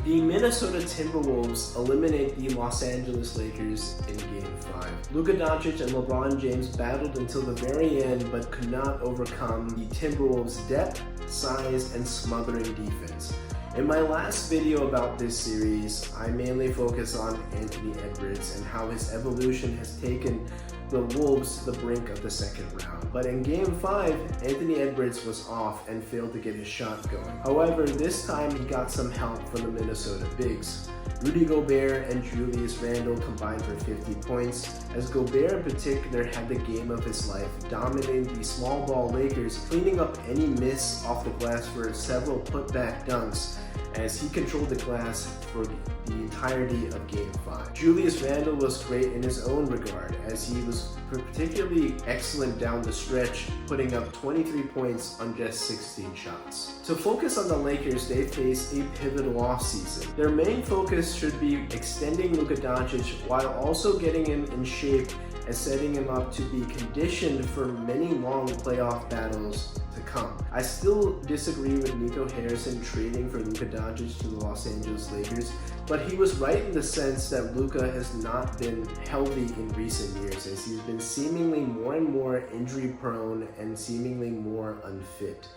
The Minnesota Timberwolves eliminate the Los Angeles Lakers in Game 5. Luka Doncic and LeBron James battled until the very end but could not overcome the Timberwolves' depth, size, and smothering defense. In my last video about this series, I mainly focus on Anthony Edwards and how his evolution has taken the Wolves to the brink of the second round. But in Game 5, Anthony Edwards was off and failed to get his shot going. However, this time he got some help from the Minnesota bigs. Rudy Gobert and Julius Randle combined for 50 points, as Gobert in particular had the game of his life, dominating the small ball Lakers, cleaning up any miss off the glass for several putback dunks, as he controlled the glass for the entirety of Game 5. Julius Randle was great in his own regard, as he was particularly excellent down the stretch, putting up 23 points on just 16 shots. To focus on the Lakers, they face a pivotal offseason. Their main focus should be extending Luka Doncic while also getting him in shape and setting him up to be conditioned for many long playoff battles to come. I still disagree with Nico Harrison trading for Luka Doncic to the Los Angeles Lakers, but he was right in the sense that Luka has not been healthy in recent years, as he's been seemingly more and more injury prone and seemingly more unfit.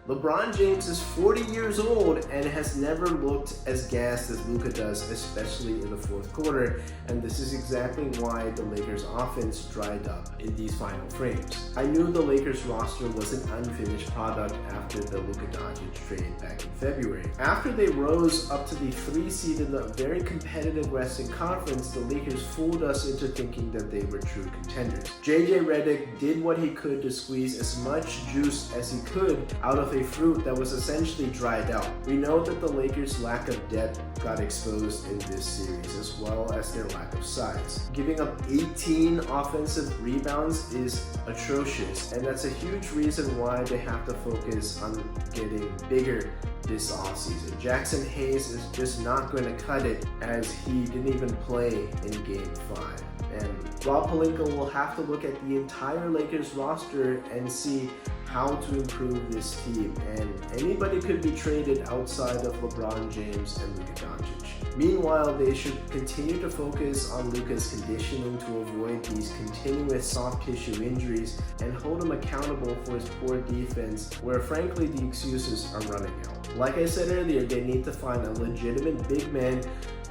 LeBron James is 40 years old and has never looked as gassed as Luka does, especially in the fourth quarter, and this is exactly why the Lakers offense dried up in these final frames. I knew the Lakers roster was an unfinished product after the Luka Doncic trade back in February. After they rose up to the 3 seed in the very competitive Western Conference, the Lakers fooled us into thinking that they were true contenders. JJ Redick did what he could to squeeze as much juice as he could out of a fruit that was essentially dried out. We know that the Lakers' lack of depth got exposed in this series, as well as their lack of size. Giving up 18 offensive rebounds is atrocious, and that's a huge reason why they have to focus on getting bigger this offseason. Jackson Hayes is just not going to cut it, as he didn't even play in Game 5. And Rob Pelinka will have to look at the entire Lakers roster and see how to improve this team, and anybody could be traded outside of LeBron James and Luka Doncic. Meanwhile, they should continue to focus on Luka's conditioning to avoid these continuous soft tissue injuries and hold him accountable for his poor defense, where frankly the excuses are running out. Like I said earlier, they need to find a legitimate big man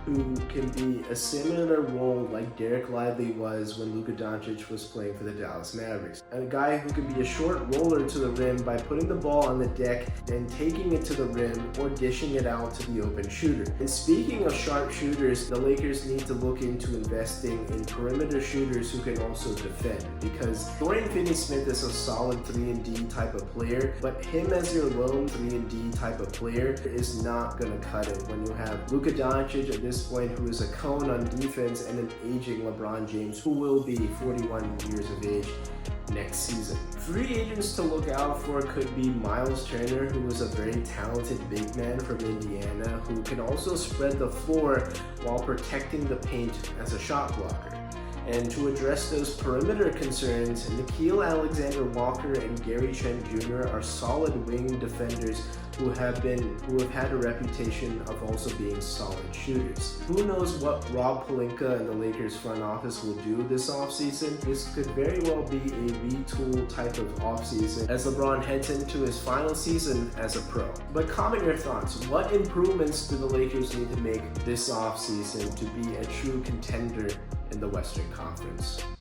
who can be a similar role like Derek Lively was when Luka Doncic was playing for the Dallas Mavericks. And a guy who can be a short roller to the rim by putting the ball on the deck and taking it to the rim or dishing it out to the open shooter. And speaking of sharp shooters, the Lakers need to look into investing in perimeter shooters who can also defend, because Dorian Finney-Smith is a solid 3-and-D type of player, but him as your lone 3-and-D type of player is not going to cut it when you have Luka Doncic at this point, who is a cone on defense, and an aging LeBron James, who will be 41 years of age next season. Free agents to look out for could be Miles Turner, who is a very talented big man from Indiana, who can also spread the floor while protecting the paint as a shot blocker. And to address those perimeter concerns, Nickeil Alexander-Walker and Gary Trent Jr. are solid wing defenders who have had a reputation of also being solid shooters. Who knows what Rob Pelinka and the Lakers front office will do this offseason? This could very well be a retool type of offseason as LeBron heads into his final season as a pro. But comment your thoughts. What improvements do the Lakers need to make this offseason to be a true contender in the Western Conference?